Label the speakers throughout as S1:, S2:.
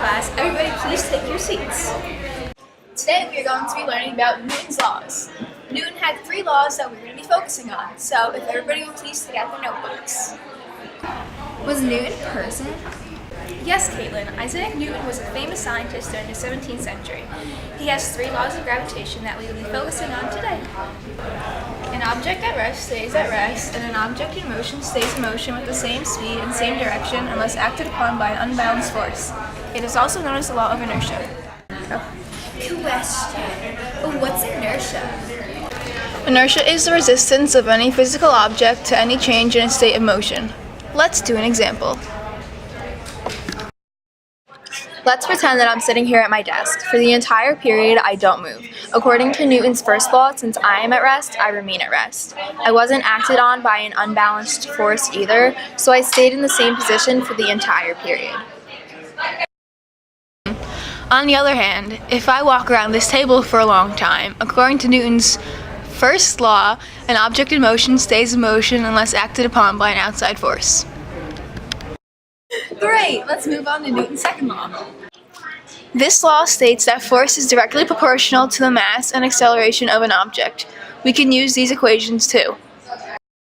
S1: class. Everybody please take your seats. Today we are going to be learning about Newton's laws. Newton had 3 laws that we're going to be focusing on, so if everybody will please take out their notebooks.
S2: Was Newton a person?
S1: Yes, Caitlin, Isaac Newton was a famous scientist during the 17th century. He has 3 laws of gravitation that we will be focusing on today. An object at rest stays at rest, and an object in motion stays in motion with the same speed and same direction unless acted upon by an unbalanced force. It is also known as the law of inertia.
S2: Question. What's inertia?
S1: Inertia is the resistance of any physical object to any change in its state of motion. Let's do an example. Let's pretend that I'm sitting here at my desk. For the entire period, I don't move. According to Newton's first law, since I am at rest, I remain at rest. I wasn't acted on by an unbalanced force either, so I stayed in the same position for the entire period. On the other hand, if I walk around this table for a long time, according to Newton's first law, an object in motion stays in motion unless acted upon by an outside force.
S2: Great! Let's move on to Newton's second law.
S1: This law states that force is directly proportional to the mass and acceleration of an object. We can use these equations too.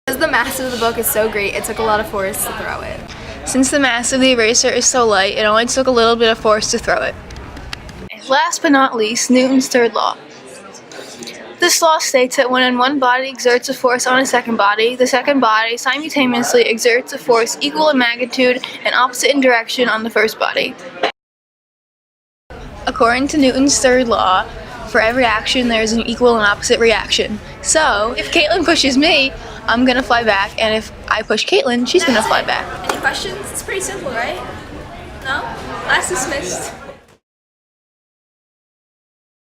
S2: Because the mass of the book is so great, it took a lot of force to throw it.
S1: Since the mass of the eraser is so light, it only took a little bit of force to throw it. Last but not least, Newton's third law. This law states that when one body exerts a force on a second body, the second body simultaneously exerts a force equal in magnitude and opposite in direction on the first body. According to Newton's third law, for every action there is an equal and opposite reaction. So, if Caitlin pushes me, I'm gonna fly back, and if I push Caitlin, she's gonna fly back.
S2: Any questions? It's pretty simple, right? No? Class dismissed.